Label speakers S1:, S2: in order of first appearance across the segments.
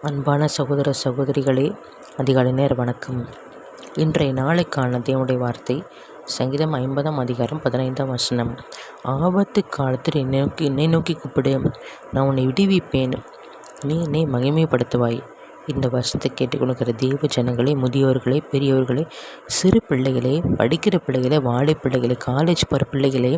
S1: அன்பான சகோதர சகோதரிகளே, அதிகாலை நேர வணக்கம். இன்றைய நாளுக்கான தேவனுடைய வார்த்தை சங்கீதம் 50ஆம் அதிகாரம் 15ஆம் வசனம். ஆபத்து காலத்தில் என்னை நோக்கி கூப்பிடு, நான் உன்னை விடுவிப்பேன், நீ என்னை மகிமைப்படுத்துவாய். இந்த வசனத்தை கேட்டுக்கொள்கிற தேவ ஜனங்களே, முதியோர்களே, பெரியவர்களே, சிறு பிள்ளைகளே, படிக்கிற பிள்ளைகளே, வாழை பிள்ளைகளே, காலேஜ் போகிற பிள்ளைகளே,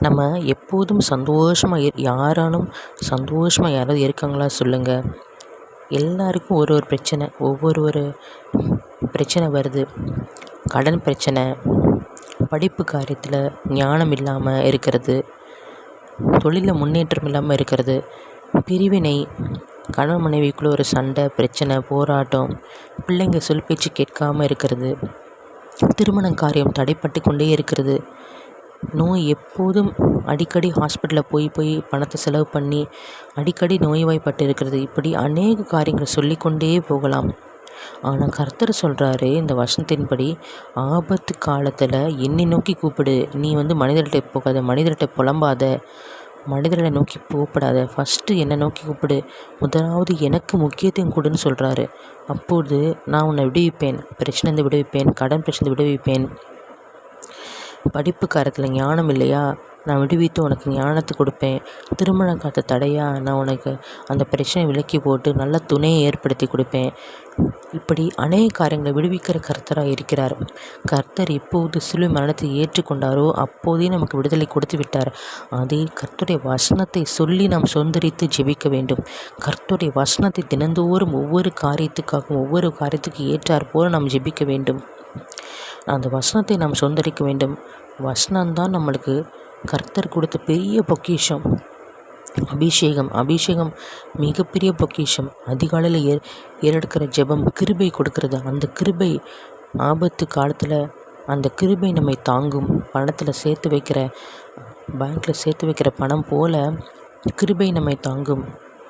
S1: நம்ம எப்போதும் சந்தோஷமாக யாராலும் சந்தோஷமாக யாராவது இருக்காங்களா சொல்லுங்கள். எல்லாருக்கும் ஒரு பிரச்சனை, ஒவ்வொரு பிரச்சனை வருது. கடன் பிரச்சனை, படிப்பு காரியத்தில் ஞானம் இல்லாமல் இருக்கிறது, தொழிலில் முன்னேற்றம் இல்லாமல் இருக்கிறது, பிரிவினை, கணவன் மனைவிக்குள்ளே ஒரு சண்டை, பிரச்சனை, போராட்டம், பிள்ளைங்க சொல் பேச்சு கேட்காமல் இருக்கிறது, திருமண காரியம் தடைப்பட்டு கொண்டே இருக்கிறது, நோய் எப்போதும் அடிக்கடி ஹாஸ்பிட்டலில் போய் பணத்தை செலவு பண்ணி அடிக்கடி நோய்வாய்ப்பட்டு இருக்கிறது. இப்படி அநேக காரியங்களை சொல்லிக்கொண்டே போகலாம். ஆனால் கர்த்தர் சொல்கிறாரு இந்த வசனத்தின்படி, ஆபத்து காலத்தில் என்னை நோக்கி கூப்பிடு. நீ மனிதர்கிட்ட போகாத, மனிதர்கிட்ட புலம்பாத, மனிதர்களை நோக்கி போகப்படாத, ஃபஸ்ட்டு என்னை நோக்கி கூப்பிடு. முதலாவது எனக்கு முக்கியத்துவம் கொடுன்னு சொல்கிறாரு. அப்போது நான் உன்னை விடுவிப்பேன், பிரச்சனை விடுவிப்பேன், கடன் பிரச்சனை விடுவிப்பேன், படிப்பு காரத்தில் ஞானம் இல்லையா, நான் விடுவித்து உனக்கு ஞானத்தை கொடுப்பேன், திருமண காத்த தடையா, நான் உனக்கு அந்த பிரச்சனையை விலக்கி போட்டு நல்ல துணையை ஏற்படுத்தி கொடுப்பேன். இப்படி அநேக காரியங்களை விடுவிக்கிற கர்த்தராக இருக்கிறார். கர்த்தர் எப்போது சிலுவை மரணத்தை ஏற்றுக்கொண்டாரோ அப்போதே நமக்கு விடுதலை கொடுத்து விட்டார். அதே கர்த்தருடைய வசனத்தை சொல்லி நாம் சொந்தரித்து ஜெபிக்க வேண்டும். கர்த்தருடைய வசனத்தை தினந்தோறும் ஒவ்வொரு காரியத்துக்காகவும் ஒவ்வொரு காரியத்துக்கு ஏற்றார் போல நாம் ஜெபிக்க வேண்டும். அந்த வசனத்தை நாம் சொந்தரிக்க வேண்டும். வசனம்தான் நம்மளுக்கு கர்த்தர் கொடுத்த பெரிய பொக்கிஷம். அபிஷேகம் மிகப்பெரிய பொக்கிஷம். அதிகாலையில் ஏறெடுக்கிற ஜெபம் கிருபை கொடுக்கறது. அந்த கிருபை ஆபத்து காலத்தில் அந்த கிருபை நம்மை தாங்கும். பணத்தில் சேர்த்து வைக்கிற, பேங்க்கில் சேர்த்து வைக்கிற பணம் போல கிருபை நம்மை தாங்கும்.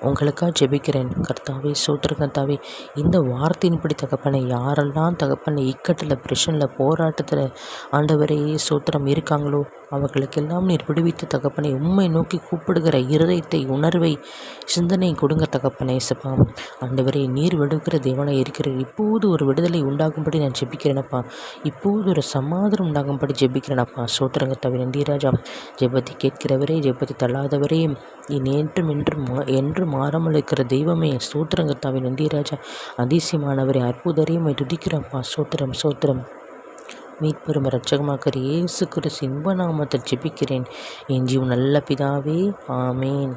S1: உங்களுக்காக ஜெபிக்கிறேன். கர்த்தாவே, சோத்திரம் கர்த்தாவே, இந்த வார்த்தையின்படி தகப்பனை, யாரெல்லாம் தகப்பனை இக்கட்டில், பிரச்சனையில், போராட்டத்தில் ஆண்டவரே சோத்திரம் இருக்காங்களோ அவர்களுக்கெல்லாம் நீர் விடுவித்து தகப்பனை, உம்மை நோக்கி கூப்பிடுகிற இருதயத்தை, உணர்வை, சிந்தனை கொடுங்க தகப்பனை. சப்பா ஆண்டவரே, நீர் விடுகிற தேவனை இருக்கிறீர். இப்போது ஒரு விடுதலை உண்டாகும்படி நான் ஜெபிக்கிறேனப்பா. இப்போது ஒரு சமாதானம் உண்டாகும்படி ஜெபிக்கிறேனப்பா. சோத்திரம் கர்த்தாவே, நன்றி ராஜா. ஜெபத்தை கேட்கிறவரே, ஜெபத்தை தள்ளாதவரே, என்றும் மாறாமல் இருக்கிற தெய்வமே, சோத்திரம் கர்த்தாவே, நன்றி ராஜா. அதிசயமானவரே, அற்புதரையும் துதிக்கிறப்பா. சோத்திரம். மீட்பெரும் இரட்சகமாக்கிற இயேசு கிறிஸ்து இன்ப நாமத்தில் ஜெபிக்கிறேன் என் ஜீவன் நல்ல பிதாவே, ஆமேன்.